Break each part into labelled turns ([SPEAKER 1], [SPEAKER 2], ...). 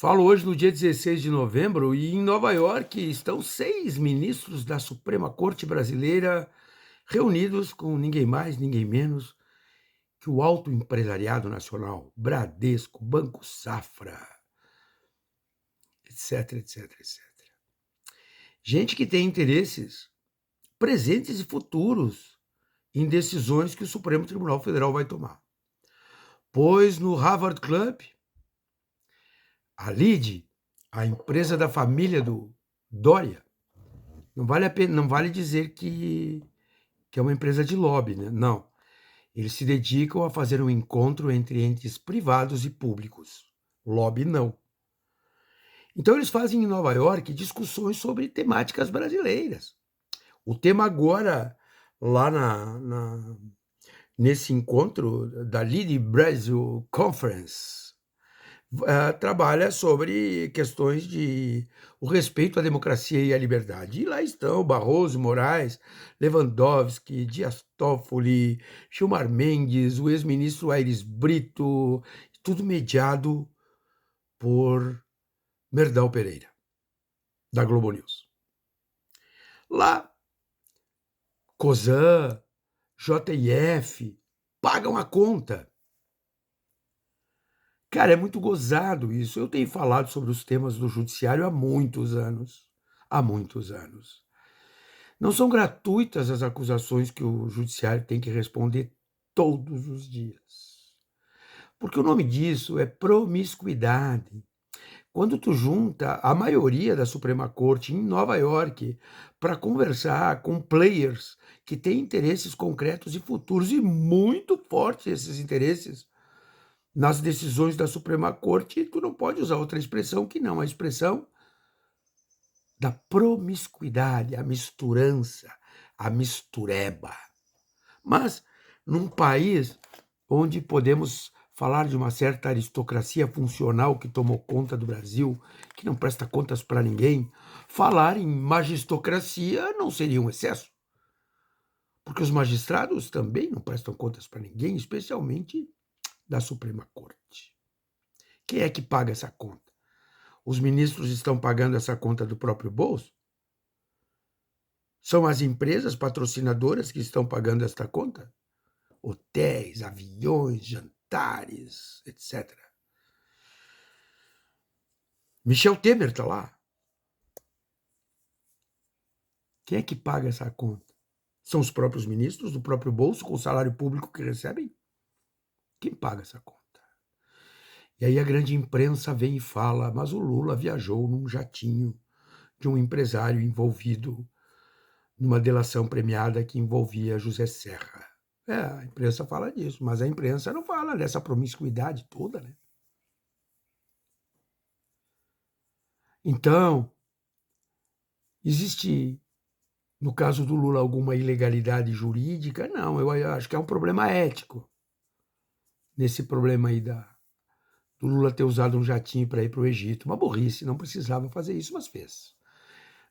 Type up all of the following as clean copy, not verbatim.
[SPEAKER 1] Falo hoje no dia 16 de novembro e em Nova York estão 6 ministros da Suprema Corte Brasileira reunidos com ninguém mais, ninguém menos que o alto empresariado nacional, Bradesco, Banco Safra, etc, etc, etc. Gente que tem interesses presentes e futuros em decisões que o Supremo Tribunal Federal vai tomar. Pois no Harvard Club, a Lide, a empresa da família do Dória, não vale dizer que é uma empresa de lobby, né? Não. Eles se dedicam a fazer um encontro entre entes privados e públicos. Lobby não. Então eles fazem em Nova York discussões sobre temáticas brasileiras. O tema agora, lá nesse encontro da Lead Brazil Conference, trabalha sobre questões de o respeito à democracia e à liberdade. E lá estão Barroso, Moraes, Lewandowski, Dias Toffoli, Gilmar Mendes, o ex-ministro Aires Brito, tudo mediado por Merdal Pereira, da Globo News. Lá, COSAN, JF, pagam a conta. Cara, é muito gozado isso. Eu tenho falado sobre os temas do judiciário há muitos anos. Há muitos anos. Não são gratuitas as acusações que o judiciário tem que responder todos os dias. Porque o nome disso é promiscuidade. Quando tu junta a maioria da Suprema Corte em Nova York para conversar com players que têm interesses concretos e futuros e muito fortes esses interesses nas decisões da Suprema Corte, tu não pode usar outra expressão que não a expressão da promiscuidade, a misturança, a mistureba. Mas num país onde podemos falar de uma certa aristocracia funcional que tomou conta do Brasil, que não presta contas para ninguém, falar em magistocracia não seria um excesso. Porque os magistrados também não prestam contas para ninguém, especialmente da Suprema Corte. Quem é que paga essa conta? Os ministros estão pagando essa conta do próprio bolso? São as empresas patrocinadoras que estão pagando esta conta? Hotéis, aviões, jantares, etc. Michel Temer está lá. Quem é que paga essa conta? São os próprios ministros do próprio bolso, com o salário público que recebem? Quem paga essa conta? E aí a grande imprensa vem e fala, mas o Lula viajou num jatinho de um empresário envolvido numa delação premiada que envolvia José Serra. A imprensa fala disso, mas a imprensa não fala dessa promiscuidade toda, né? Então, existe, no caso do Lula, alguma ilegalidade jurídica? Não, eu acho que é um problema ético. Nesse problema aí do Lula ter usado um jatinho para ir para o Egito. Uma burrice, não precisava fazer isso, mas fez.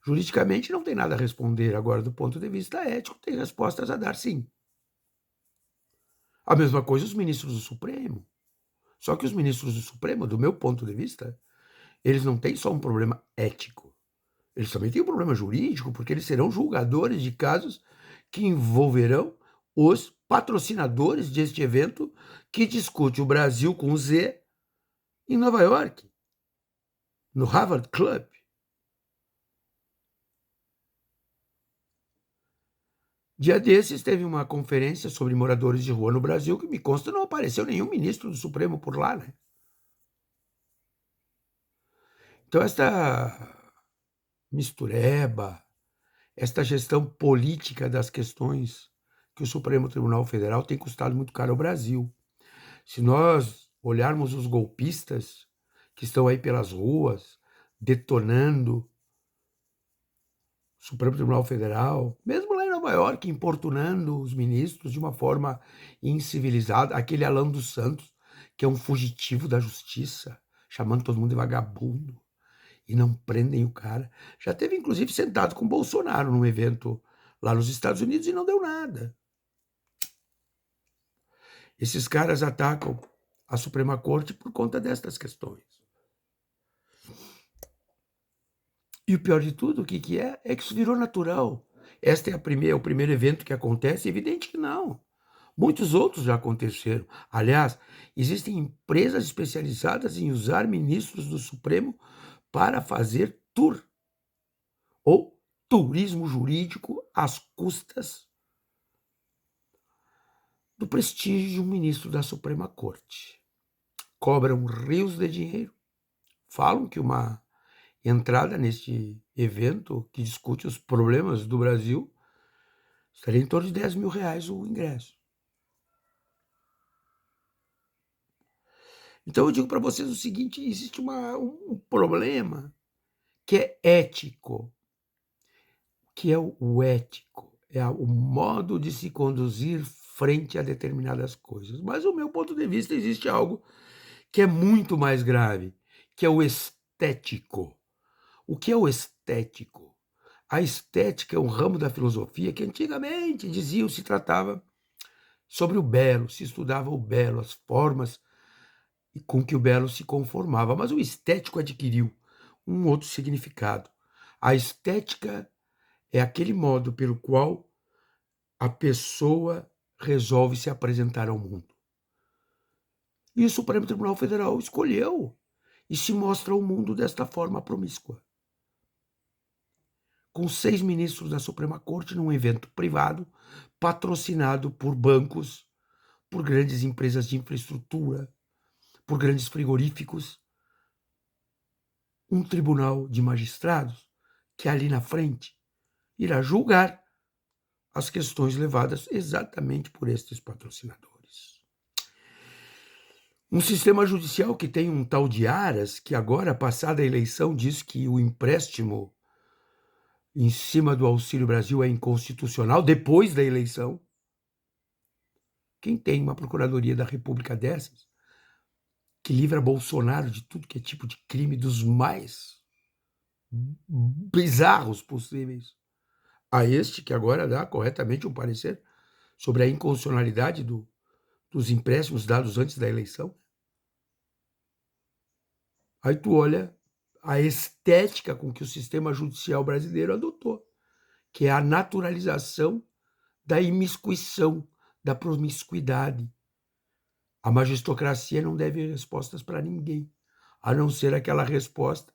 [SPEAKER 1] Juridicamente não tem nada a responder, agora do ponto de vista ético tem respostas a dar sim. A mesma coisa os ministros do Supremo. Só que os ministros do Supremo, do meu ponto de vista, eles não têm só um problema ético, eles também têm um problema jurídico, porque eles serão julgadores de casos que envolverão os patrocinadores deste evento que discute o Brasil com Z em Nova York, no Harvard Club. Dia desses teve uma conferência sobre moradores de rua no Brasil que me consta não apareceu nenhum ministro do Supremo por lá, né? Então esta mistureba, esta gestão política das questões que o Supremo Tribunal Federal tem custado muito caro ao Brasil. Se nós olharmos os golpistas que estão aí pelas ruas, detonando o Supremo Tribunal Federal, mesmo lá em Nova York, importunando os ministros de uma forma incivilizada, aquele Alan dos Santos, que é um fugitivo da justiça, chamando todo mundo de vagabundo, e não prendem o cara. Já teve, inclusive, sentado com o Bolsonaro num evento lá nos Estados Unidos e não deu nada. Esses caras atacam a Suprema Corte por conta destas questões. E o pior de tudo, o que que é? É que isso virou natural. Esta é o primeiro evento que acontece? Evidente que não. Muitos outros já aconteceram. Aliás, existem empresas especializadas em usar ministros do Supremo para fazer tour ou turismo jurídico às custas do prestígio de um ministro da Suprema Corte. Cobram rios de dinheiro. Falam que uma entrada neste evento que discute os problemas do Brasil estaria em torno de R$ 10.000 o ingresso. Então eu digo para vocês o seguinte, existe um problema que é ético, que é o ético, é o modo de se conduzir frente a determinadas coisas. Mas, do meu ponto de vista, existe algo que é muito mais grave, que é o estético. O que é o estético? A estética é um ramo da filosofia que antigamente diziam se tratava sobre o belo, se estudava o belo, as formas com que o belo se conformava. Mas o estético adquiriu um outro significado. A estética é aquele modo pelo qual a pessoa resolve se apresentar ao mundo. E o Supremo Tribunal Federal escolheu e se mostra ao mundo desta forma promíscua. Com 6 ministros da Suprema Corte num evento privado, patrocinado por bancos, por grandes empresas de infraestrutura, por grandes frigoríficos, um tribunal de magistrados que ali na frente irá julgar as questões levadas exatamente por estes patrocinadores. Um sistema judicial que tem um tal de Aras, que agora, passada a eleição, diz que o empréstimo em cima do Auxílio Brasil é inconstitucional, depois da eleição. Quem tem uma Procuradoria da República dessas, que livra Bolsonaro de tudo que é tipo de crime, dos mais bizarros possíveis, a este que agora dá corretamente um parecer sobre a inconstitucionalidade dos empréstimos dados antes da eleição. Aí tu olha a estética com que o sistema judicial brasileiro adotou, que é a naturalização da imiscuição, da promiscuidade. A magistocracia não deve respostas para ninguém, a não ser aquela resposta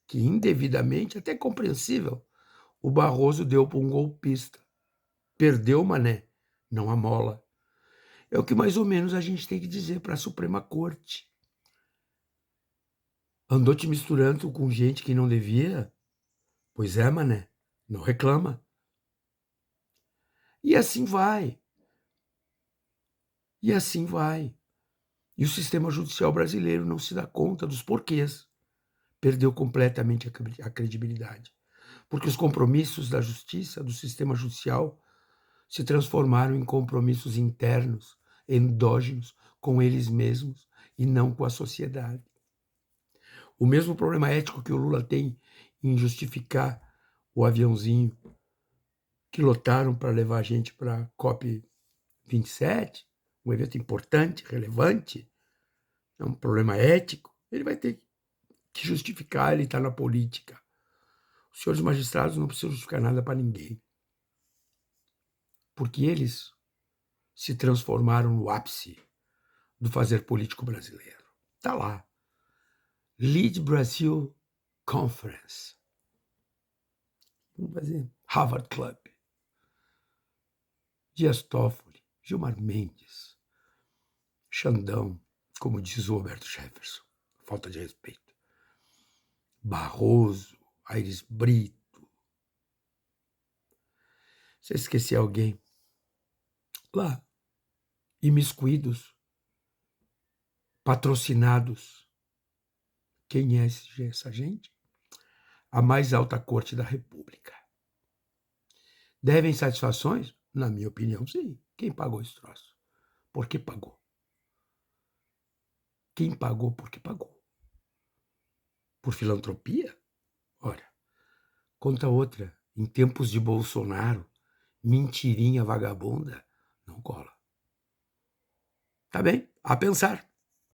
[SPEAKER 1] que indevidamente, até compreensível, o Barroso deu para um golpista. Perdeu, mané, não amola. É o que mais ou menos a gente tem que dizer para a Suprema Corte. Andou te misturando com gente que não devia? Pois é, mané, não reclama. E assim vai. E assim vai. E o sistema judicial brasileiro não se dá conta dos porquês. Perdeu completamente a credibilidade. Porque os compromissos da justiça, do sistema judicial, se transformaram em compromissos internos, endógenos, com eles mesmos e não com a sociedade. O mesmo problema ético que o Lula tem em justificar o aviãozinho que lotaram para levar a gente para a COP27, um evento importante, relevante, é um problema ético, ele vai ter que justificar, ele está na política. Os senhores magistrados não precisam justificar nada para ninguém, porque eles se transformaram no ápice do fazer político brasileiro. Está lá. Lead Brasil Conference. Vamos fazer Harvard Club. Dias Toffoli, Gilmar Mendes, Xandão, como diz o Roberto Jefferson, falta de respeito. Barroso, Aires Brito. Se eu esqueci alguém, lá, imiscuídos, patrocinados. Quem é essa gente? A mais alta corte da República. Devem satisfações? Na minha opinião, sim. Quem pagou esse troço? Por que pagou? Quem pagou, por que pagou? Por filantropia? Ora, conta outra. Em tempos de Bolsonaro, mentirinha vagabunda, não cola. Tá bem? A pensar.